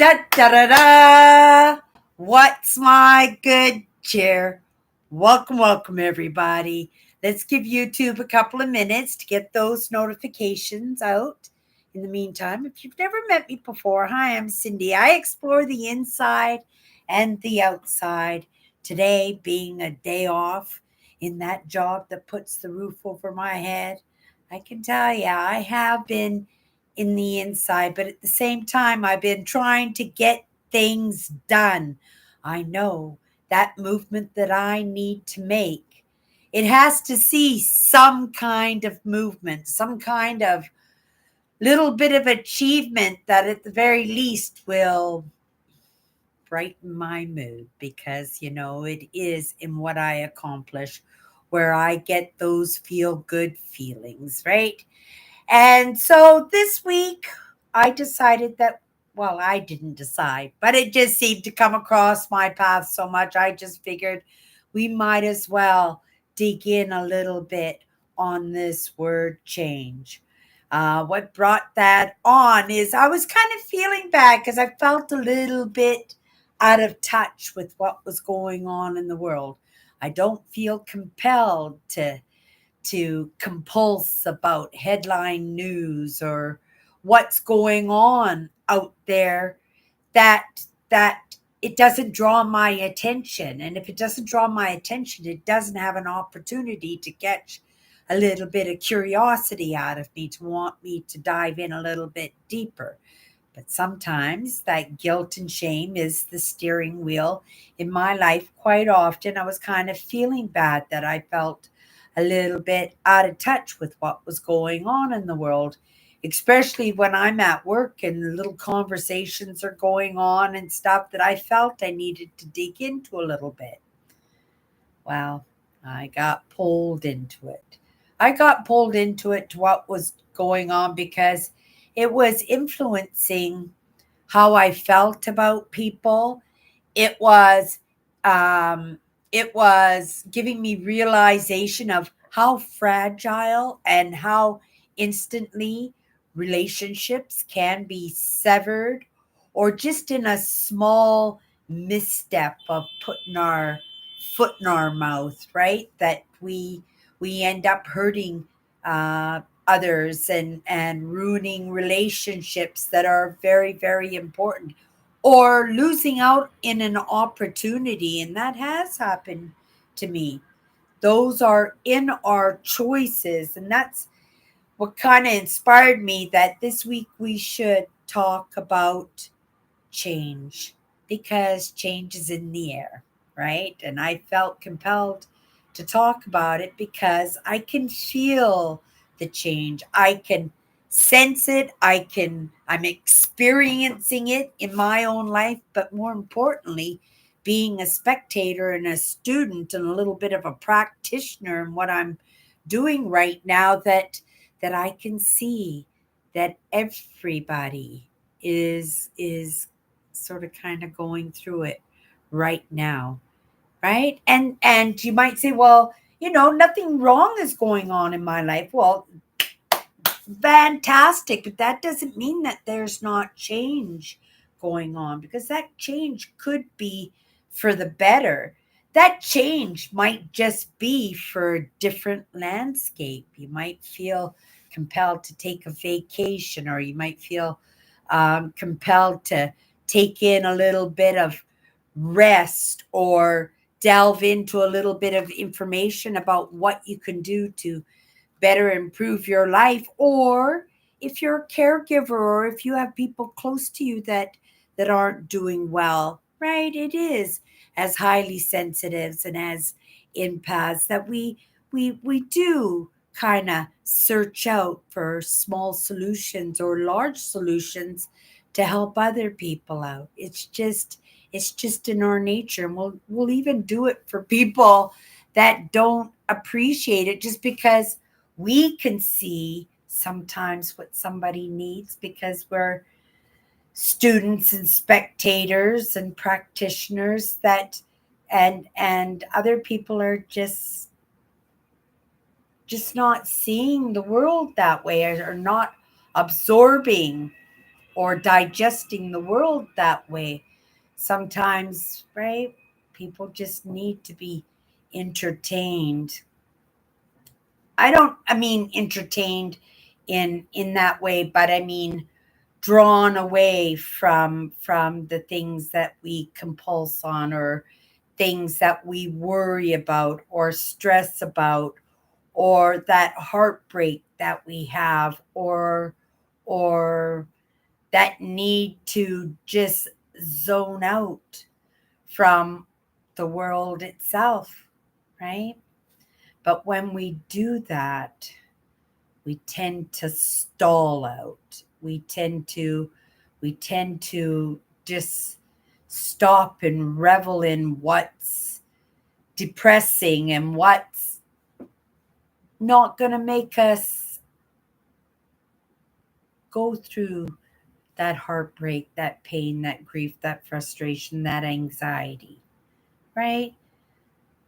Da da da da! What's my good cheer? Welcome, everybody. Let's give YouTube a couple of minutes to get those notifications out. In the meantime, if you've never met me before, hi, I'm Cindy. I explore the inside and the outside. Today being a day off in that job that puts the roof over my head, I can tell you, I have been in the inside, but at the same time, I've been trying to get things done. I know that movement that I need to make. It has to see some kind of movement, some kind of little bit of achievement that at the very least will brighten my mood because, it is in what I accomplish where I get those feel good feelings, right? And so this week, I decided that, well, I didn't decide, but it just seemed to come across my path so much. I just figured we might as well dig in a little bit on this word change. What brought that on is I was kind of feeling bad because I felt a little bit out of touch with what was going on in the world. I don't feel compelled to compulse about headline news or what's going on out there that it doesn't draw my attention, and if it doesn't draw my attention it doesn't have an opportunity to catch a little bit of curiosity out of me to want me to dive in a little bit deeper. But sometimes that guilt and shame is the steering wheel in my life. Quite often, I was kind of feeling bad that I felt a little bit out of touch with what was going on in the world, especially when I'm at work and little conversations are going on and stuff that I felt I needed to dig into a little bit. Well, I got pulled into it. I got pulled into it to what was going on because it was influencing how I felt about people. It was um, it was giving me realization of how fragile and how instantly relationships can be severed, or just in a small misstep of putting our foot in our mouth, right? That we end up hurting others and ruining relationships that are very, very important, or losing out in an opportunity. And that has happened to me. Those are in our choices. And that's what kind of inspired me that this week we should talk about change, because change is in the air, right? And I felt compelled to talk about it because I can feel the change. I can sense it. I'm experiencing it in my own life, but more importantly, being a spectator and a student and a little bit of a practitioner in what I'm doing right now, that I can see that everybody is sort of kind of going through it right now, right? And you might say, well, nothing wrong is going on in my life. Well, fantastic, but that doesn't mean that there's not change going on, because that change could be for the better. That change might just be for a different landscape. You might feel compelled to take a vacation, or you might feel compelled to take in a little bit of rest, or delve into a little bit of information about what you can do to better improve your life. Or if you're a caregiver, or if you have people close to you that aren't doing well, right? It is as highly sensitives and as empaths that we do kind of search out for small solutions or large solutions to help other people out. It's just in our nature, and we'll even do it for people that don't appreciate it, just because we can see sometimes what somebody needs, because we're students and spectators and practitioners, that and other people are just not seeing the world that way, or not absorbing or digesting the world that way. Sometimes, right? People just need to be entertained. I mean entertained in that way, but I mean drawn away from the things that we compulse on, or things that we worry about or stress about, or that heartbreak that we have, or that need to just zone out from the world itself, right? But when we do that, we tend to stall out. We tend to just stop and revel in what's depressing and what's not going to make us go through that heartbreak, that pain, that grief, that frustration, that anxiety, right?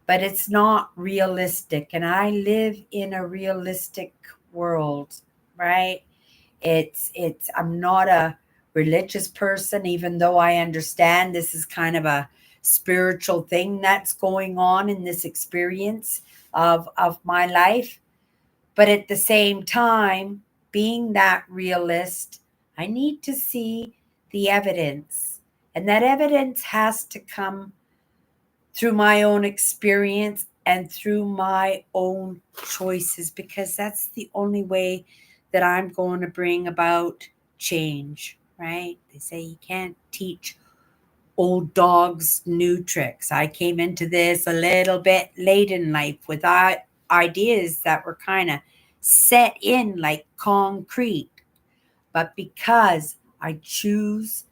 But it's not realistic. And I live in a realistic world, right? I'm not a religious person, even though I understand this is kind of a spiritual thing that's going on in this experience of my life. But at the same time, being that realist, I need to see the evidence. And that evidence has to come through my own experience and through my own choices, because that's the only way that I'm going to bring about change, right? They say you can't teach old dogs new tricks. I came into this a little bit late in life with ideas that were kind of set in like concrete. But because I chose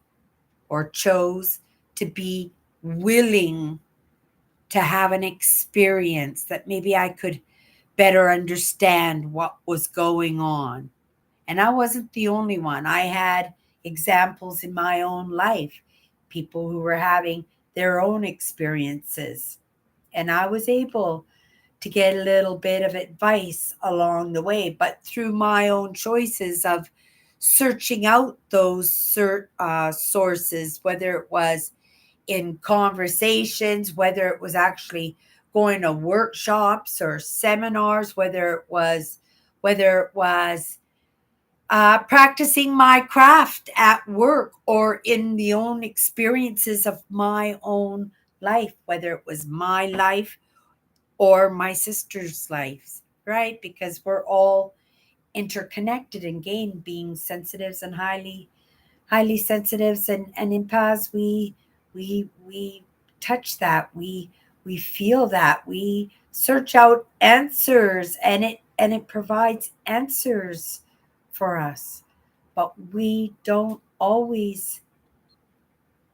to be willing to have an experience that maybe I could better understand what was going on. And I wasn't the only one. I had examples in my own life, people who were having their own experiences. And I was able to get a little bit of advice along the way, but through my own choices of searching out those sources, whether it was in conversations, whether it was actually going to workshops or seminars, whether it was practicing my craft at work or in the own experiences of my own life, whether it was my life or my sister's lives, right? Because we're all interconnected, and again, being sensitives and highly sensitives and empaths, we touch that, we feel that, we search out answers, and it provides answers for us. But we don't always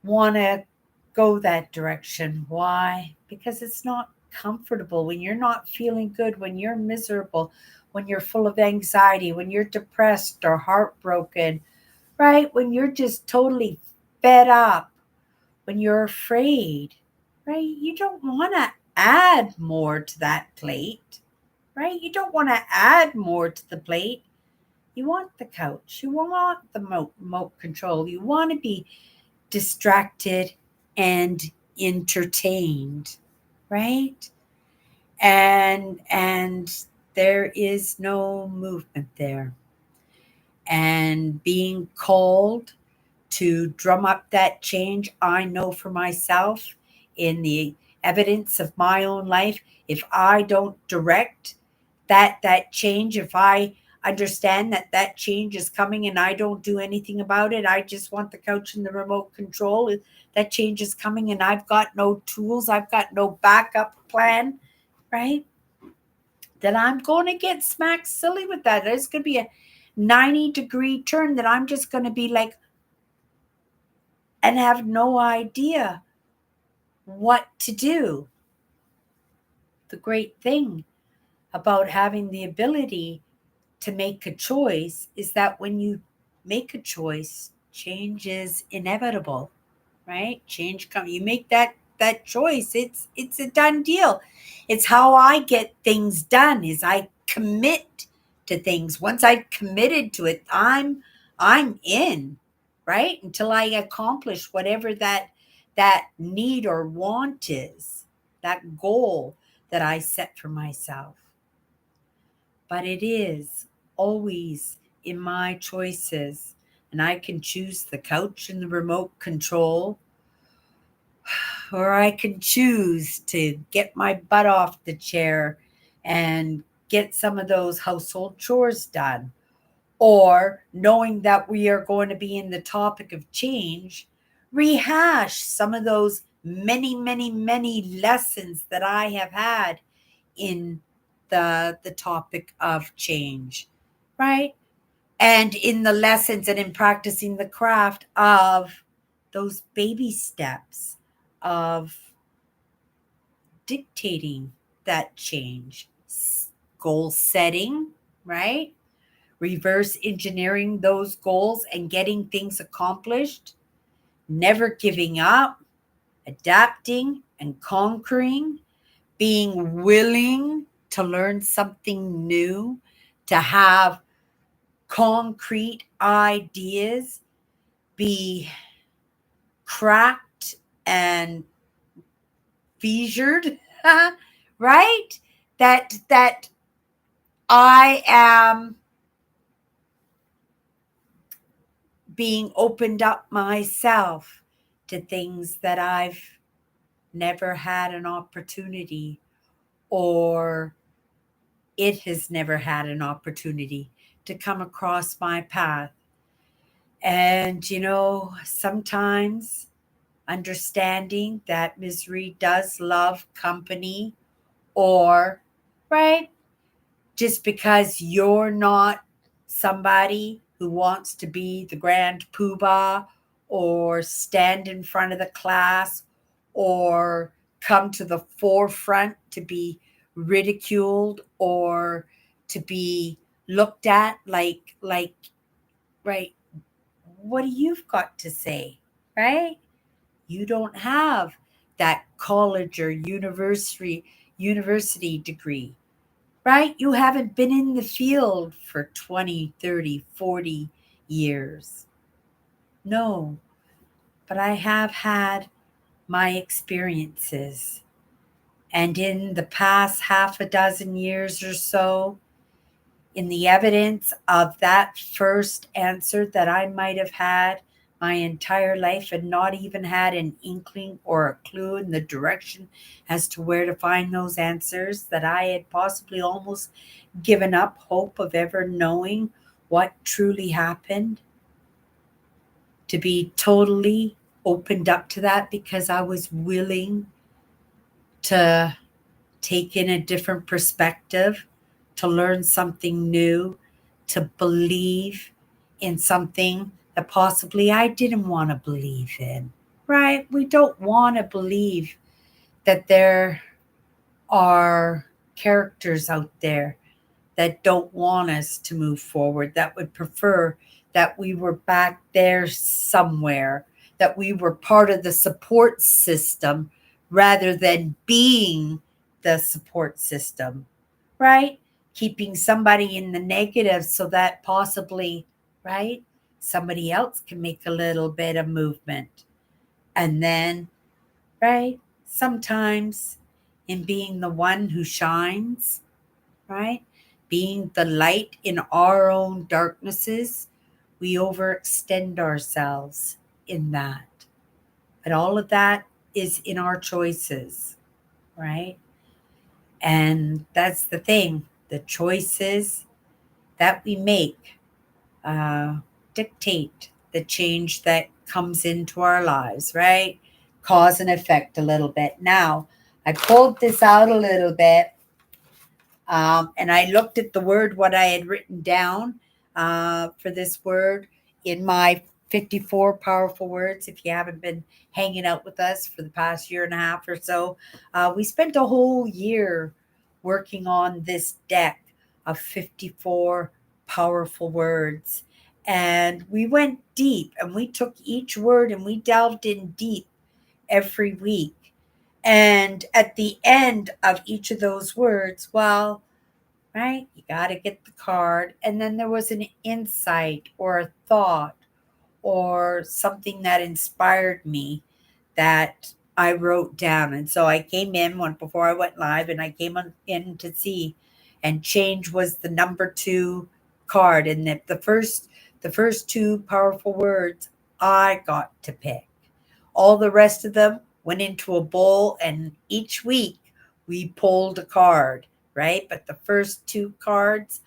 want to go that direction. Why? Because it's not comfortable. When you're not feeling good, when you're miserable, when you're full of anxiety, when you're depressed or heartbroken, right? When you're just totally fed up, when you're afraid, right? You don't want to add more to that plate, right? You don't want to add more to the plate. You want the couch. You want the remote control. You want to be distracted and entertained, right? And there is no movement there. And being called to drum up that change, I know for myself, in the evidence of my own life, if I don't direct that change, if I understand that change is coming and I don't do anything about it, I just want the couch and the remote control, that change is coming and I've got no tools, I've got no backup plan, right? Then I'm going to get smacked silly with that. There's going to be a 90-degree turn that I'm just going to be like, and have no idea what to do. The great thing about having the ability to make a choice is that when you make a choice, change is inevitable, right? Change comes. You make that choice. It's a done deal. It's how I get things done. Is I commit to things. Once I've committed to it, I'm in. right? Until I accomplish whatever that need or want is, that goal that I set for myself. But it is always in my choices, and I can choose the couch and the remote control, or I can choose to get my butt off the chair and get some of those household chores done. Or knowing that we are going to be in the topic of change, rehash some of those many, many, many lessons that I have had in the topic of change, right? And in the lessons and in practicing the craft of those baby steps of dictating that change, goal setting, right? Reverse engineering those goals and getting things accomplished, never giving up, adapting and conquering, being willing to learn something new, to have concrete ideas, be cracked and fissured, right? That I am being opened up myself to things that I've never had an opportunity, or it has never had an opportunity to come across my path. And, sometimes understanding that misery does love company, or, right, just because you're not somebody who wants to be the grand poobah or stand in front of the class or come to the forefront to be ridiculed or to be looked at like right, what do you've got to say, right? You don't have that college or university degree, right? You haven't been in the field for 20, 30, 40 years. No, but I have had my experiences. And in the past half a dozen years or so, in the evidence of that first answer that I might have had my entire life and not even had an inkling or a clue in the direction as to where to find those answers, that I had possibly almost given up hope of ever knowing what truly happened, to be totally opened up to that because I was willing to take in a different perspective, to learn something new, to believe in something that possibly I didn't want to believe in, right? We don't want to believe that there are characters out there that don't want us to move forward, that would prefer that we were back there somewhere, that we were part of the support system rather than being the support system, right? Keeping somebody in the negative so that possibly, right, somebody else can make a little bit of movement. And then, right, sometimes in being the one who shines, right? Being the light in our own darknesses, we overextend ourselves in that. But all of that is in our choices, right? And that's the thing, the choices that we make dictate the change that comes into our lives, right? Cause and effect a little bit. Now, I pulled this out a little bit. And I looked at the word, what I had written down for this word in my 54 powerful words. If you haven't been hanging out with us for the past year and a half or so, we spent a whole year working on this deck of 54 powerful words. And we went deep and we took each word and we delved in deep every week. And at the end of each of those words, well, right, you got to get the card. And then there was an insight or a thought or something that inspired me that I wrote down. And so I came in one before I went live, and I came in to see, and change was the number 2 card, and the first 2 powerful words I got to pick. All the rest of them went into a bowl, and each week we pulled a card, right? But the first 2 cards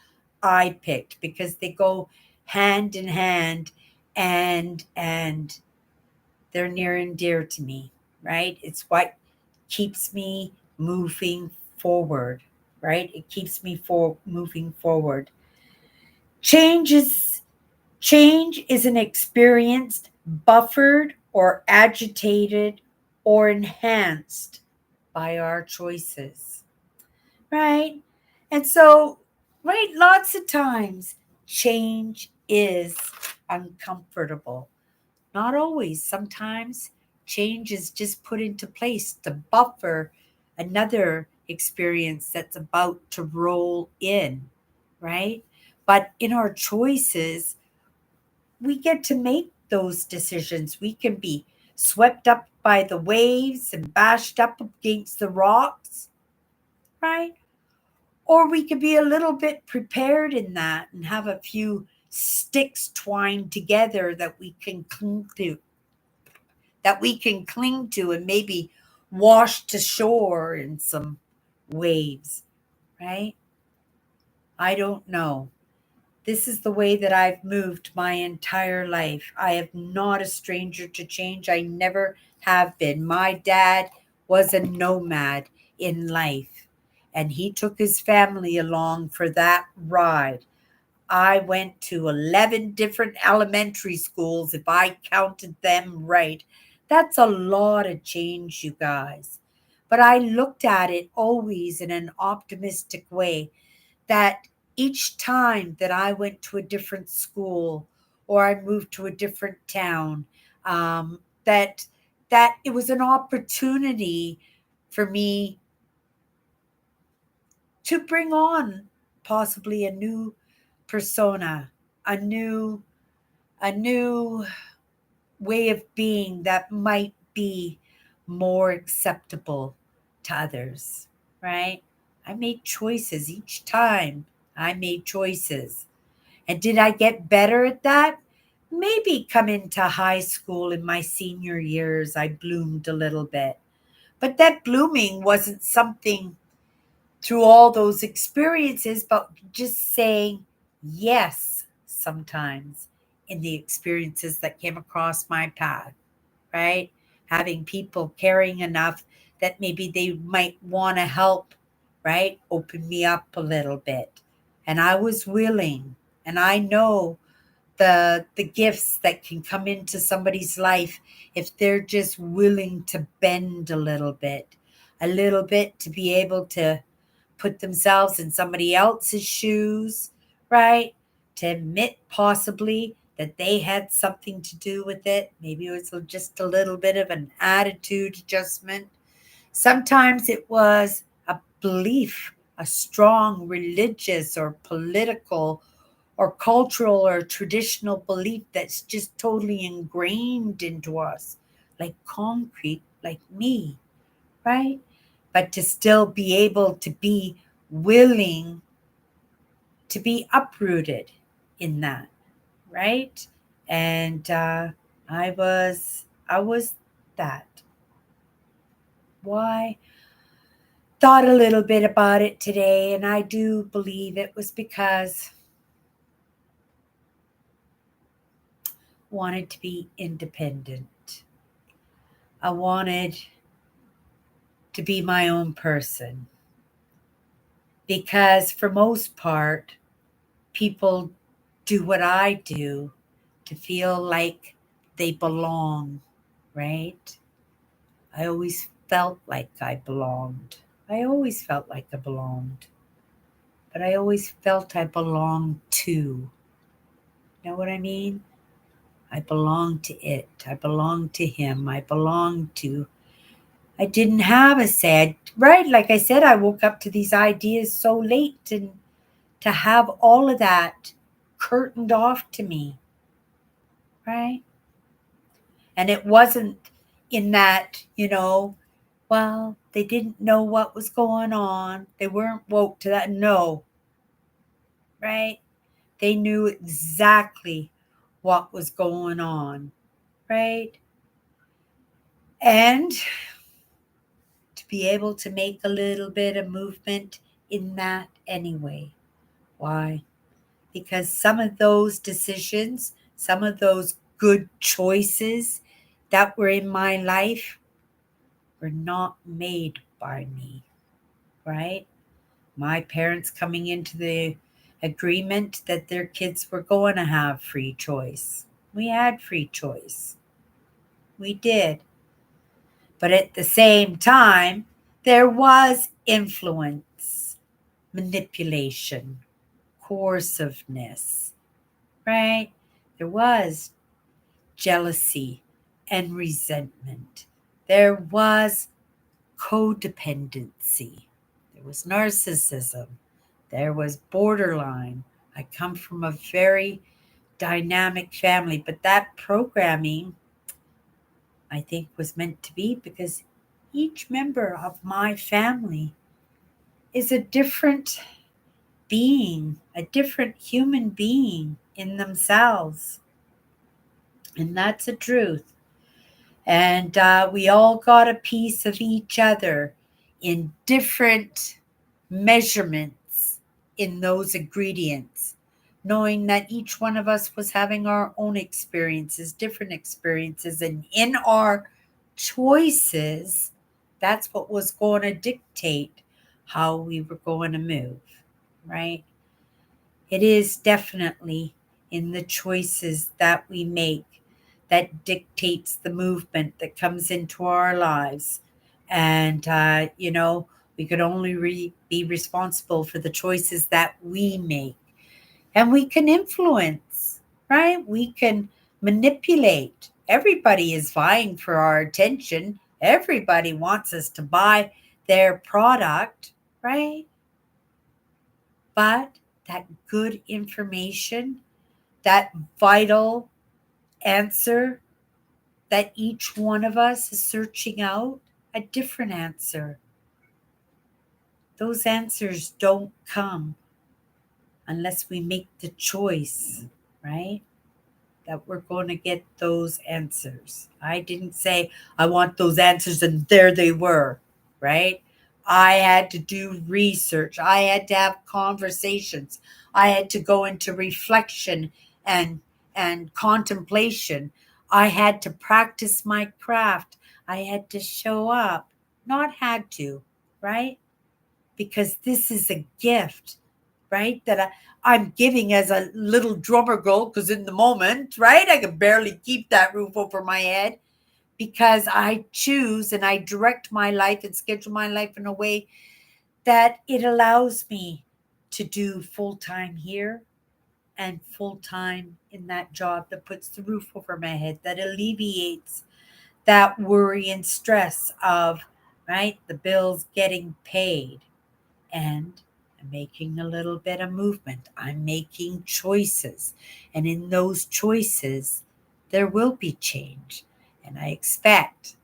I picked because they go hand in hand, and they're near and dear to me, right? It's what keeps me moving forward, right? It keeps me moving forward. Change is Change is an experienced, buffered, or agitated, or enhanced by our choices, right? And so, right, lots of times change is uncomfortable. Not always. Sometimes change is just put into place to buffer another experience that's about to roll in, right? But in our choices, we get to make those decisions. We can be swept up by the waves and bashed up against the rocks, right? Or we could be a little bit prepared in that and have a few sticks twined together that we can cling to and maybe wash to shore in some waves, right? I don't know. This is the way that I've moved my entire life. I am not a stranger to change. I never have been. My dad was a nomad in life, and he took his family along for that ride. I went to 11 different elementary schools, if I counted them right. That's a lot of change, you guys. But I looked at it always in an optimistic way, that each time that I went to a different school or I moved to a different town, that it was an opportunity for me to bring on possibly a new persona, a new a new way of being that might be more acceptable to others, right? I made choices each time. I made choices. And did I get better at that? Maybe come into high school in my senior years, I bloomed a little bit. But that blooming wasn't something through all those experiences, but just saying yes sometimes in the experiences that came across my path, right? Having people caring enough that maybe they might want to help, right? Open me up a little bit. And I was willing, and I know the gifts that can come into somebody's life if they're just willing to bend a little bit to be able to put themselves in somebody else's shoes, right? To admit possibly that they had something to do with it. Maybe it was just a little bit of an attitude adjustment. Sometimes it was a belief, a strong religious or political or cultural or traditional belief that's just totally ingrained into us, like concrete, like me, right? But to still be able to be willing to be uprooted in that, right? And I was that. Why? Thought a little bit about it today, and I do believe it was because I wanted to be independent. I wanted to be my own person because for most part people do what I do to feel like they belong, right? I always felt like I belonged. I always felt like I belonged, but I always felt I belonged to. Know what I mean? I belonged to it. I belonged to him. I didn't have a say. Right? Like I said, I woke up to these ideas so late, and to have all of that curtained off to me, right? And it wasn't in that, well, they didn't know what was going on. They weren't woke to that. No, right? They knew exactly what was going on, right? And to be able to make a little bit of movement in that anyway. Why? Because some of those decisions, some of those good choices that were in my life were not made by me, right? My parents coming into the agreement that their kids were going to have free choice. We had free choice. We did. But at the same time, there was influence, manipulation, coerciveness, right? There was jealousy and resentment. There was codependency. There was narcissism. There was borderline. I come from a very dynamic family, but that programming, I think, was meant to be because each member of my family is a different being, a different human being in themselves. And that's the truth. And we all got a piece of each other in different measurements in those ingredients, knowing that each one of us was having our own experiences, different experiences, and in our choices, that's what was going to dictate how we were going to move, right? It is definitely in the choices that we make that dictates the movement that comes into our lives. And, we could only be responsible for the choices that we make. And we can influence, right? We can manipulate. Everybody is vying for our attention. Everybody wants us to buy their product, right? But that good information, that vital answer that each one of us is searching out, a different answer. Those answers don't come unless we make the choice, right? That we're going to get those answers. I didn't say I want those answers and there they were, right? I had to do research. I had to have conversations. I had to go into reflection and contemplation. I had to practice my craft. I had to show up. Not had to, right? Because this is a gift, right? I'm giving as a little drummer girl because in the moment, right, I can barely keep that roof over my head because I choose and I direct my life and schedule my life in a way that it allows me to do full time here and full time in that job that puts the roof over my head, that alleviates that worry and stress of, right, the bills getting paid and I'm making a little bit of movement. I'm making choices. And in those choices, there will be change. And I expect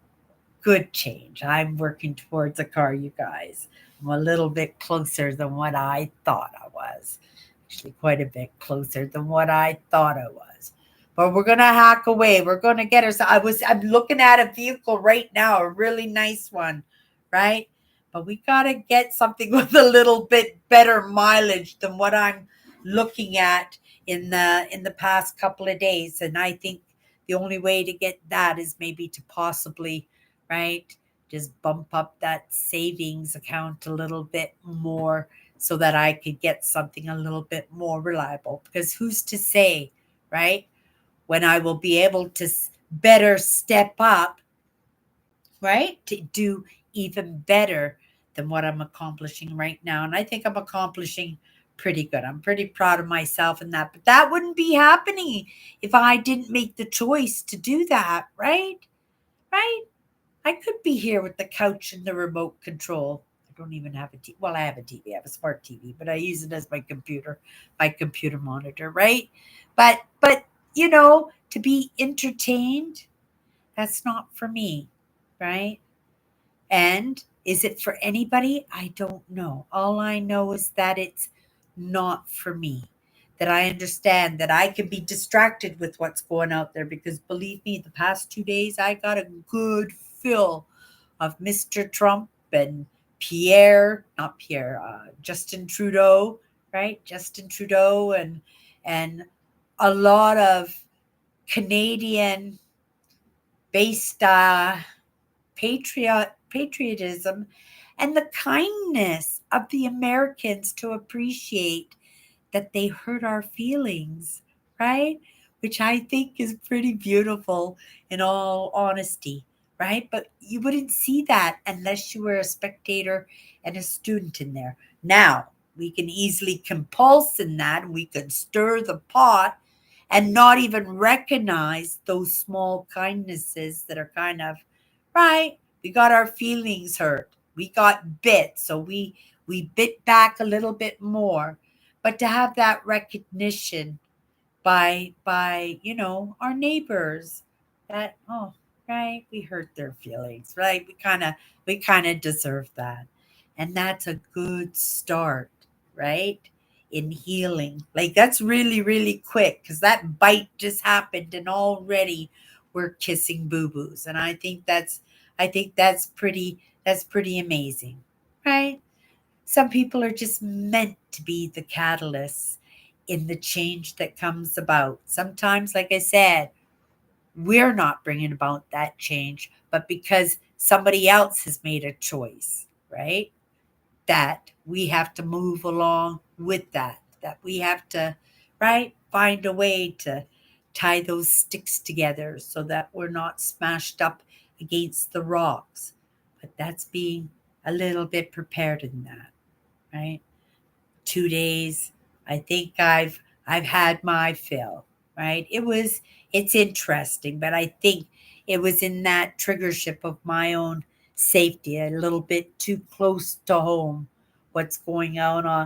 good change. I'm working towards a car, you guys. I'm a little bit closer than what I thought I was. Actually, quite a bit closer than what I thought I was. But we're gonna hack away. We're gonna get ourselves. I'm looking at a vehicle right now, a really nice one, right? But we gotta get something with a little bit better mileage than what I'm looking at in the past couple of days. And I think the only way to get that is maybe to possibly, right, just bump up that savings account a little bit more so that I could get something a little bit more reliable. Because who's to say, right, when I will be able to better step up, right, to do even better than what I'm accomplishing right now. And I think I'm accomplishing pretty good. I'm pretty proud of myself in that. But that wouldn't be happening if I didn't make the choice to do that, right? Right? I could be here with the couch and the remote control. I don't even have a TV. Well, I have a TV. I have a smart TV, but I use it as my computer monitor, right? But to be entertained, that's not for me, right? And is it for anybody? I don't know. All I know is that it's not for me. That I understand that I can be distracted with what's going out there because believe me, the past 2 days I got a good fill of Mr. Trump and not Pierre, Justin Trudeau, right? Justin Trudeau and a lot of Canadian based patriotism and the kindness of the Americans to appreciate that they hurt our feelings, right? Which I think is pretty beautiful in all honesty, right? But you wouldn't see that unless you were a spectator and a student in there. Now, we can easily compulse in that, we can stir the pot and not even recognize those small kindnesses that are kind of right. We got our feelings hurt. We got bit, so we bit back a little bit more. But to have that recognition by our neighbors that right, we hurt their feelings, right? We kind of deserve that. And that's a good start, right? In healing. Like that's really really quick cuz that bite just happened and already we're kissing boo-boos. And I think that's pretty amazing. Right? Some people are just meant to be the catalysts in the change that comes about. Sometimes, like I said, we're not bringing about that change, but because somebody else has made a choice, right? That we have to move along with that we have to, right? Find a way to tie those sticks together so that we're not smashed up against the rocks. But that's being a little bit prepared in that, right? 2 days. I think I've had my fill, right? It's interesting, but I think it was in that triggership of my own safety, a little bit too close to home, what's going out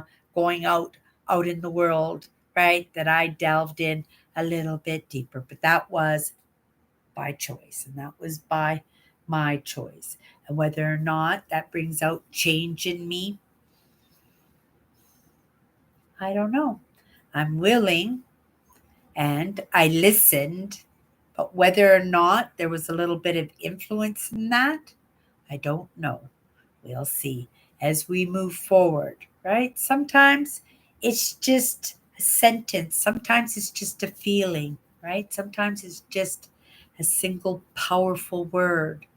in the world, right? That I delved in a little bit deeper. But that was by choice, and that was by my choice. And whether or not that brings out change in me, I don't know. I'm willing and I listened, but whether or not there was a little bit of influence in that, I don't know. We'll see as we move forward, right? Sometimes it's just a sentence, sometimes it's just a feeling, right? Sometimes it's just a single powerful word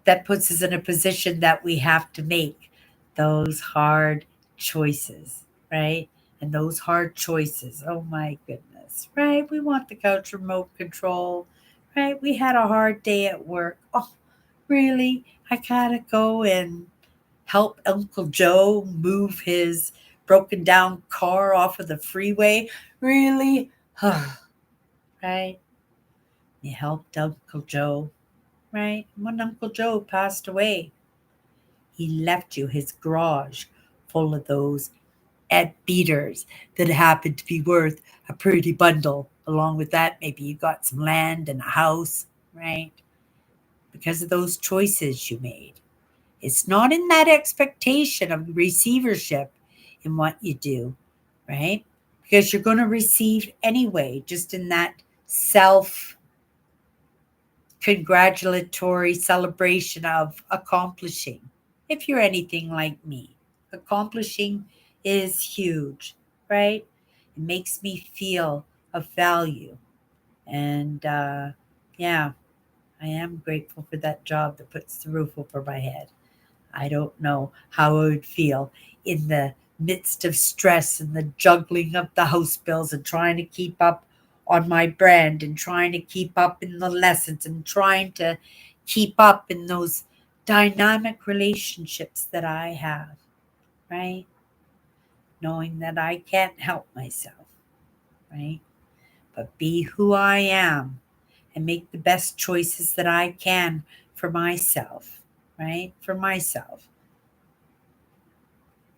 that puts us in a position that we have to make those hard choices, right? And those hard choices, oh my goodness, right? We want the couch remote control, right? We had a hard day at work. Oh, really? I gotta go and help Uncle Joe move his broken down car off of the freeway. Really? Right? You helped Uncle Joe, right? When Uncle Joe passed away, he left you his garage full of those Ed beaters that happened to be worth a pretty bundle. Along with that, maybe you got some land and a house, right? Because of those choices you made. It's not in that expectation of receivership in what you do, right? Because you're going to receive anyway, just in that self congratulatory celebration of accomplishing. If you're anything like me, accomplishing is huge, right? It makes me feel of value. And yeah, I am grateful for that job that puts the roof over my head. I don't know how I would feel in the midst of stress and the juggling of the house bills and trying to keep up on my brand and trying to keep up in the lessons and trying to keep up in those dynamic relationships that I have, right? Knowing that I can't help myself, right? But be who I am and make the best choices that I can for myself, right? For myself.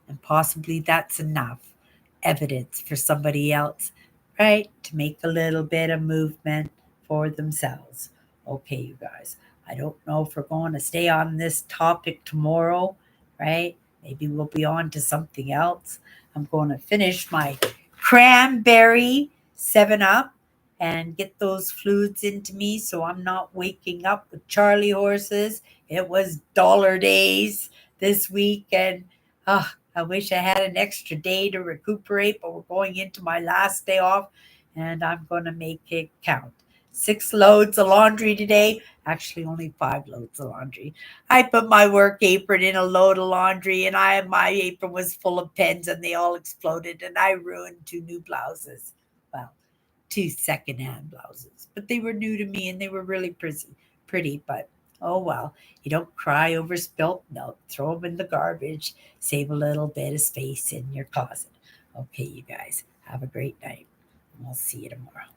And possibly that's enough evidence for somebody else right? To make a little bit of movement for themselves. Okay, you guys, I don't know if we're going to stay on this topic tomorrow, right? Maybe we'll be on to something else. I'm going to finish my cranberry 7 Up and get those fluids into me so I'm not waking up with Charlie horses. It was dollar days this week, and I wish I had an extra day to recuperate, but we're going into my last day off and I'm going to make it count. 6 loads of laundry today. Actually, only 5 loads of laundry. I put my work apron in a load of laundry, and my apron was full of pens, and they all exploded, and I ruined 2 new blouses. Well, 2 secondhand blouses, but they were new to me, and they were really pretty. But oh well, you don't cry over spilt milk. Throw them in the garbage. Save a little bit of space in your closet. Okay, you guys, have a great night. And we'll see you tomorrow.